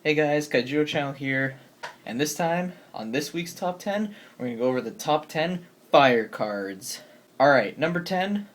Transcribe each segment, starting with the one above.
Hey guys, TheKaijudoChannel here, and this time, on this week's top 10, we're going to go over the top 10 fire cards. Alright, number 10,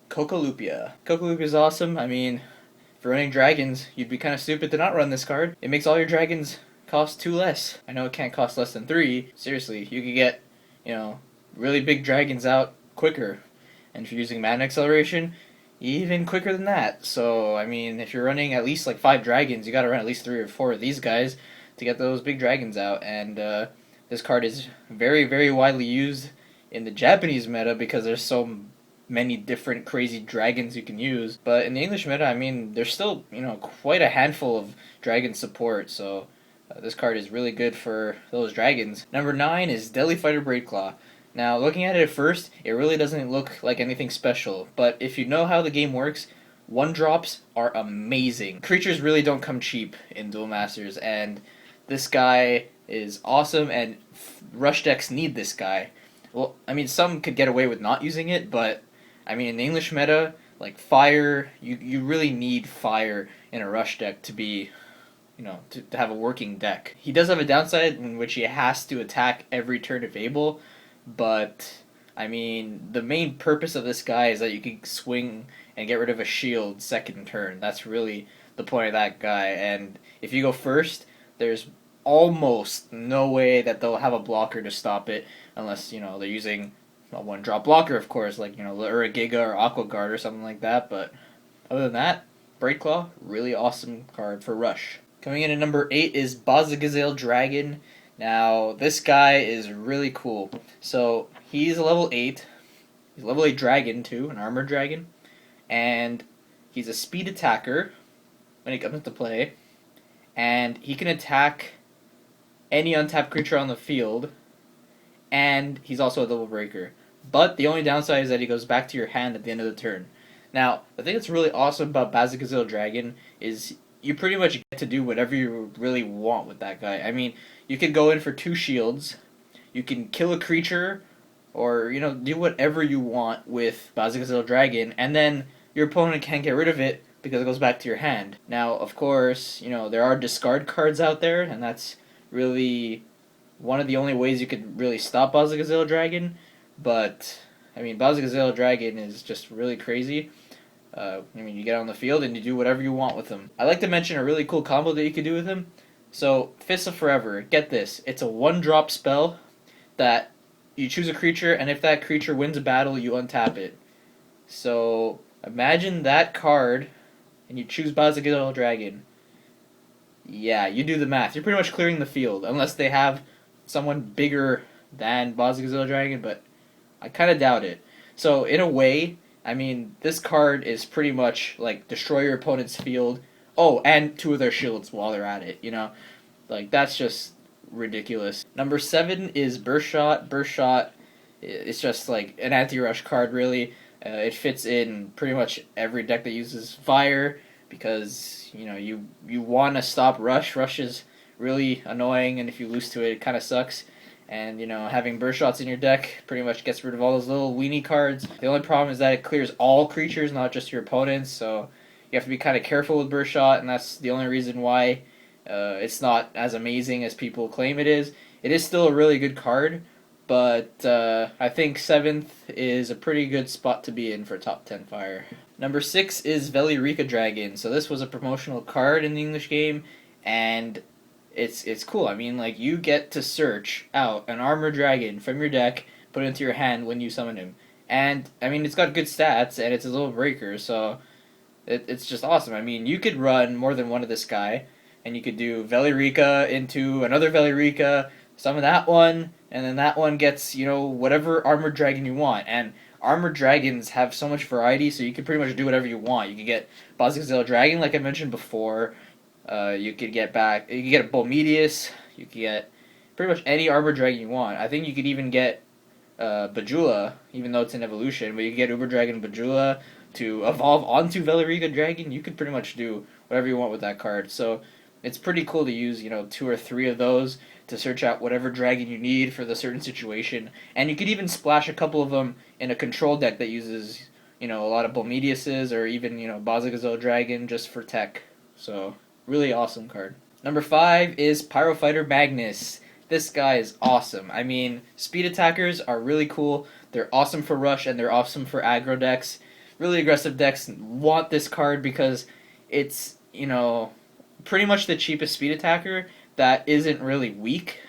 Cocolupia. Cocolupia is awesome. I mean, if you're running dragons, you'd be kind of stupid to not run this card. It makes all your dragons cost 2 less. I know it can't cost less than 3. Seriously, you could get, really big dragons out quicker. And if you're using mana acceleration, even quicker than that. So, I mean, if you're running at least like 5 dragons, you gotta run at least 3 or 4 of these guys to get those big dragons out. And this card is very, very widely used in the Japanese meta because there's so many different crazy dragons you can use. But in the English meta, I mean, there's still, quite a handful of dragon support. So, this card is really good for those dragons. Number 9 is Deadly Fighter Braidclaw. Now, looking at it at first, it really doesn't look like anything special, but if you know how the game works, 1-drops are amazing. Creatures really don't come cheap in Duel Masters, and this guy is awesome, and rush decks need this guy. Well, I mean, some could get away with not using it, but, I mean, in the English meta, like fire, you really need fire in a rush deck to be, to have a working deck. He does have a downside in which he has to attack every turn if able, but, I mean, the main purpose of this guy is that you can swing and get rid of a shield second turn. That's really the point of that guy. And if you go first, there's almost no way that they'll have a blocker to stop it unless, they're using a 1-drop blocker, of course, like, or a Giga or Aqua Guard or something like that. But other than that, Braidclaw, really awesome card for Rush. Coming in at number 8 is Bazagazale Dragon. Now, this guy is really cool. So, he's a level 8. He's a level 8 dragon, too, an armored dragon. And he's a speed attacker when he comes into play. And he can attack any untapped creature on the field. And he's also a double breaker. But the only downside is that he goes back to your hand at the end of the turn. Now, the thing that's really awesome about Bazagazale Dragon is you pretty much get to do whatever you really want with that guy. I mean, you can go in for 2 shields, you can kill a creature, or, do whatever you want with Bazagazale Dragon, and then your opponent can't get rid of it because it goes back to your hand. Now, of course, there are discard cards out there, and that's really one of the only ways you could really stop Bazagazale Dragon, but, I mean, Bazagazale Dragon is just really crazy. You get on the field and you do whatever you want with him. I'd like to mention a really cool combo that you could do with him. So, Fist of Forever, get this. It's a 1-drop spell that you choose a creature, and if that creature wins a battle, you untap it. So, imagine that card, and you choose Bazagazale Dragon. Yeah, you do the math. You're pretty much clearing the field, unless they have someone bigger than Bazagazale Dragon, but I kind of doubt it. So, in a way, I mean, this card is pretty much like destroy your opponent's field. Oh, and 2 of their shields while they're at it, Like, that's just ridiculous. Number 7 is Burst Shot. Burst Shot is just like an anti-rush card, really. It fits in pretty much every deck that uses fire because, you want to stop rush. Rush is really annoying, and if you lose to it, it kind of sucks. And, having burst shots in your deck pretty much gets rid of all those little weenie cards. The only problem is that it clears all creatures, not just your opponents, so you have to be kind of careful with burst shot, and that's the only reason why it's not as amazing as people claim it is. It is still a really good card, but I think 7th is a pretty good spot to be in for top 10 fire. Number 6 is Velirika Dragon. So this was a promotional card in the English game, and it's cool. I mean, like, you get to search out an armored dragon from your deck, put it into your hand when you summon him. And, I mean, it's got good stats, and it's a little breaker, so it's just awesome. I mean, you could run more than one of this guy, and you could do Velirika into another Velirika, summon that one, and then that one gets, whatever armored dragon you want. And armored dragons have so much variety, so you can pretty much do whatever you want. You can get Bazagazale Dragon, like I mentioned before. You could get a Bolmetess. You could get pretty much any armored dragon you want. I think you could even get Bajula, even though it's an evolution, but you could get Uber Dragon Bajula to evolve onto Velirika Dragon. You could pretty much do whatever you want with that card. So it's pretty cool to use, 2 or 3 of those to search out whatever dragon you need for the certain situation. And you could even splash a couple of them in a control deck that uses, a lot of Bolmetesses or even, Bazagazale Dragon just for tech. So really awesome card. Number 5 is Profighter Magnus. This guy is awesome. I mean, speed attackers are really cool. They're awesome for rush and they're awesome for aggro decks. Really aggressive decks want this card because it's, pretty much the cheapest speed attacker that isn't really weak,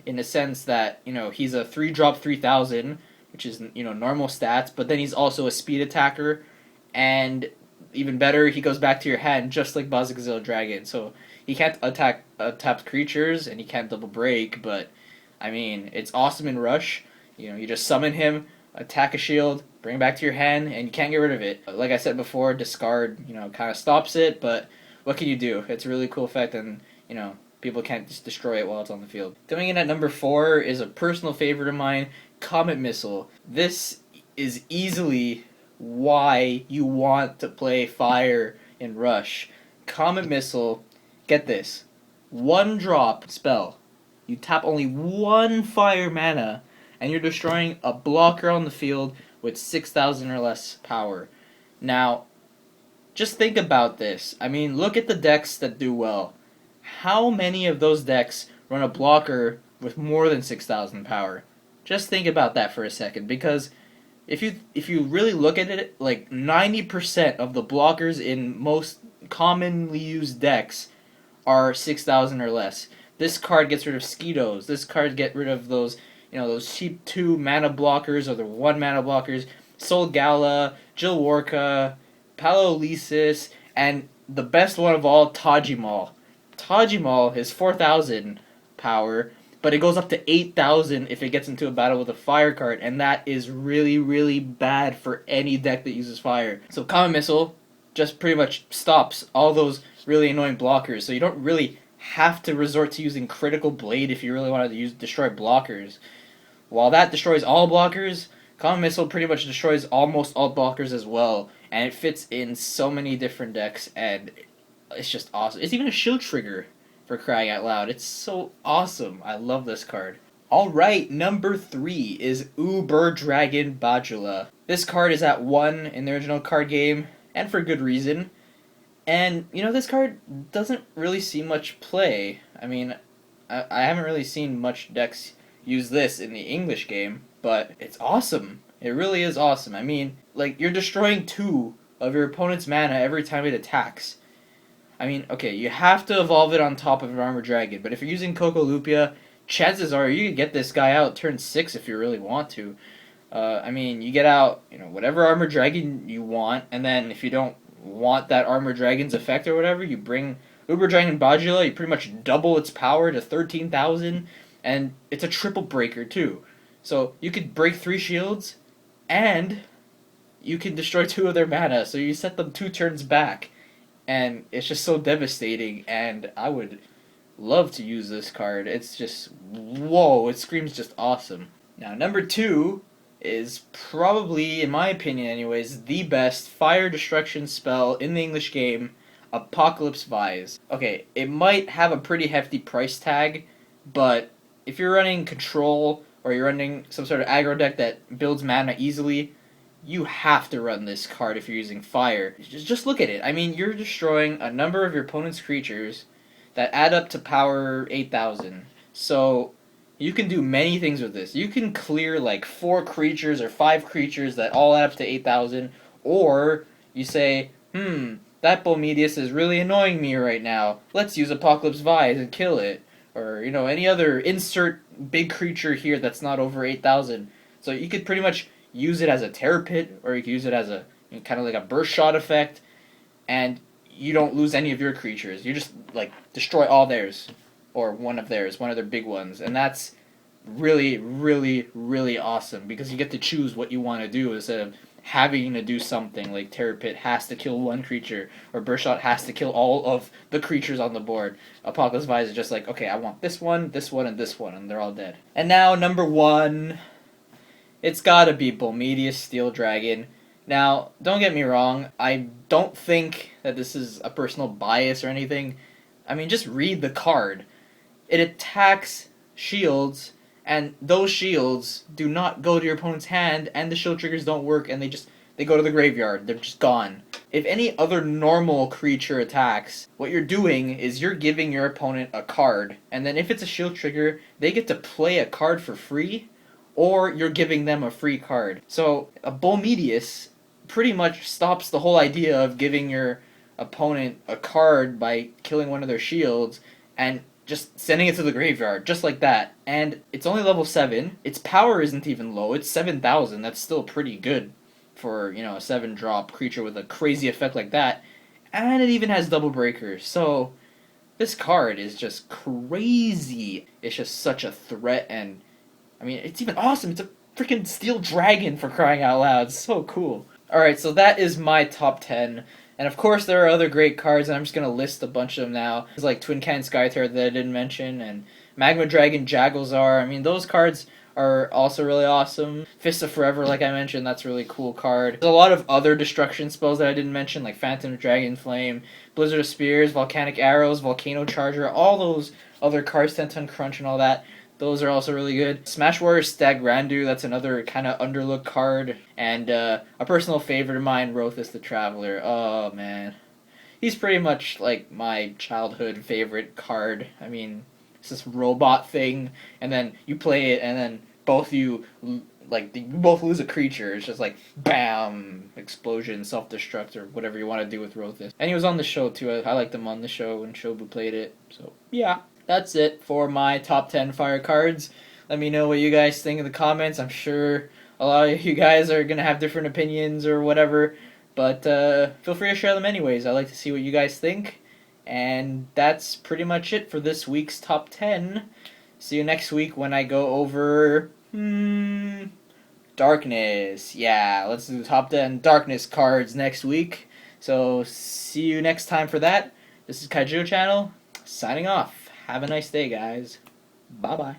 in the sense that, he's a 3-drop 3000, which is, normal stats, but then he's also a speed attacker, and even better, he goes back to your hand just like Bazagazil Dragon. So he can't attack tapped creatures, and he can't double break, but, I mean, it's awesome in Rush. You just summon him, attack a shield, bring it back to your hand, and you can't get rid of it. Like I said before, discard, kind of stops it, but what can you do? It's a really cool effect, and, people can't just destroy it while it's on the field. Coming in at number 4 is a personal favorite of mine, Comet Missile. This is easily why you want to play Fire in Rush. Comet Missile, get this, 1-drop spell. You tap only 1 fire mana, and you're destroying a blocker on the field with 6,000 or less power. Now, just think about this. I mean, look at the decks that do well. How many of those decks run a blocker with more than 6,000 power? Just think about that for a second, because if you really look at it, like 90% of the blockers in most commonly used decks are 6,000 or less. This card gets rid of Skeetos. This card gets rid of those, those cheap 2 mana blockers or the 1 mana blockers. Sol Gala, Jill Warka, Palolesis, and the best one of all, Tajimal. Tajimal is 4,000 power, but it goes up to 8,000 if it gets into a battle with a fire card, and that is really, really bad for any deck that uses fire. So Comet Missile just pretty much stops all those really annoying blockers, so you don't really have to resort to using Critical Blade if you really want to destroy blockers. While that destroys all blockers, Comet Missile pretty much destroys almost all blockers as well, and it fits in so many different decks, and it's just awesome. It's even a shield trigger, for crying out loud. It's so awesome. I love this card. Alright, number 3 is Uber Dragon Bajula. This card is at 1 in the original card game, and for good reason. And, this card doesn't really see much play. I mean, I haven't really seen much decks use this in the English game, but it's awesome. It really is awesome. I mean, you're destroying 2 of your opponent's mana every time it attacks. I mean, okay, you have to evolve it on top of an Armored Dragon, but if you're using Coccolupia, chances are you can get this guy out turn 6 if you really want to. I mean, you get out, whatever Armored Dragon you want, and then if you don't want that Armored Dragon's effect or whatever, you bring Uber Dragon Bajula, you pretty much double its power to 13,000, and it's a triple breaker too. So you could break 3 shields, and you can destroy 2 of their mana, so you set them 2 turns back. And it's just so devastating, and I would love to use this card. It's just, whoa, it screams just awesome. Now, number 2 is probably, in my opinion anyways, the best fire destruction spell in the English game, Apocalypse Vise. Okay, it might have a pretty hefty price tag, but if you're running control, or you're running some sort of aggro deck that builds mana easily, you have to run this card if you're using fire. Just look at it. I mean, you're destroying a number of your opponent's creatures that add up to power 8,000. So you can do many things with this. You can clear 4 creatures or 5 creatures that all add up to 8,000, or you say, that Bolmetess is really annoying me right now. Let's use Apocalypse Vise and kill it. Or, any other insert big creature here that's not over 8,000. So you could pretty much use it as a Terror Pit, or you can use it as a kind of like a burst shot effect, and you don't lose any of your creatures. You just destroy all theirs, or one of their big ones, and that's really, really, really awesome because you get to choose what you want to do instead of having to do something like Terror Pit has to kill 1 creature, or burst shot has to kill all of the creatures on the board. Apocalypse Vise is just okay, I want this one, and this one, and they're all dead. And now number 1. It's gotta be Bolmetess Steel Dragon. Now, don't get me wrong, I don't think that this is a personal bias or anything. I mean, just read the card. It attacks shields, and those shields do not go to your opponent's hand, and the shield triggers don't work, and they just they go to the graveyard. They're just gone. If any other normal creature attacks, what you're doing is you're giving your opponent a card, and then if it's a shield trigger, they get to play a card for free, or you're giving them a free card. So a Bolmetess pretty much stops the whole idea of giving your opponent a card by killing one of their shields and just sending it to the graveyard, just like that. And it's only level 7. Its power isn't even low. It's 7,000. That's still pretty good for, you know, a 7-drop creature with a crazy effect like that. And it even has double breakers. So this card is just crazy. It's just such a threat, and I mean, it's even awesome. It's a freaking steel dragon, for crying out loud. It's so cool. Alright, so that is my top 10. And of course there are other great cards, and I'm just going to list a bunch of them now. It's like Twin Cannon Skytear that I didn't mention, and Magma Dragon Jaguazar. I mean, those cards are also really awesome. Fist of Forever, like I mentioned, that's a really cool card. There's a lot of other destruction spells that I didn't mention, like Phantom Dragon Flame, Blizzard of Spears, Volcanic Arrows, Volcano Charger, all those other cards, 10-ton Crunch and all that. Those are also really good. Smash Warrior Stag Randu, that's another kind of underlooked card. And a personal favorite of mine, Rothus the Traveler. Oh, man. He's pretty much like my childhood favorite card. I mean, it's this robot thing, and then you play it, and then both you both lose a creature. It's just like, bam, explosion, self-destruct, or whatever you want to do with Rothus. And he was on the show, too. I liked him on the show when Shobu played it. So, yeah. That's it for my top 10 fire cards. Let me know what you guys think in the comments. I'm sure a lot of you guys are going to have different opinions or whatever, but feel free to share them anyways. I like to see what you guys think. And that's pretty much it for this week's top 10. See you next week when I go over Darkness. Yeah, let's do the top 10 Darkness cards next week. So see you next time for that. This is TheKaijudoChannel, signing off. Have a nice day, guys. Bye-bye.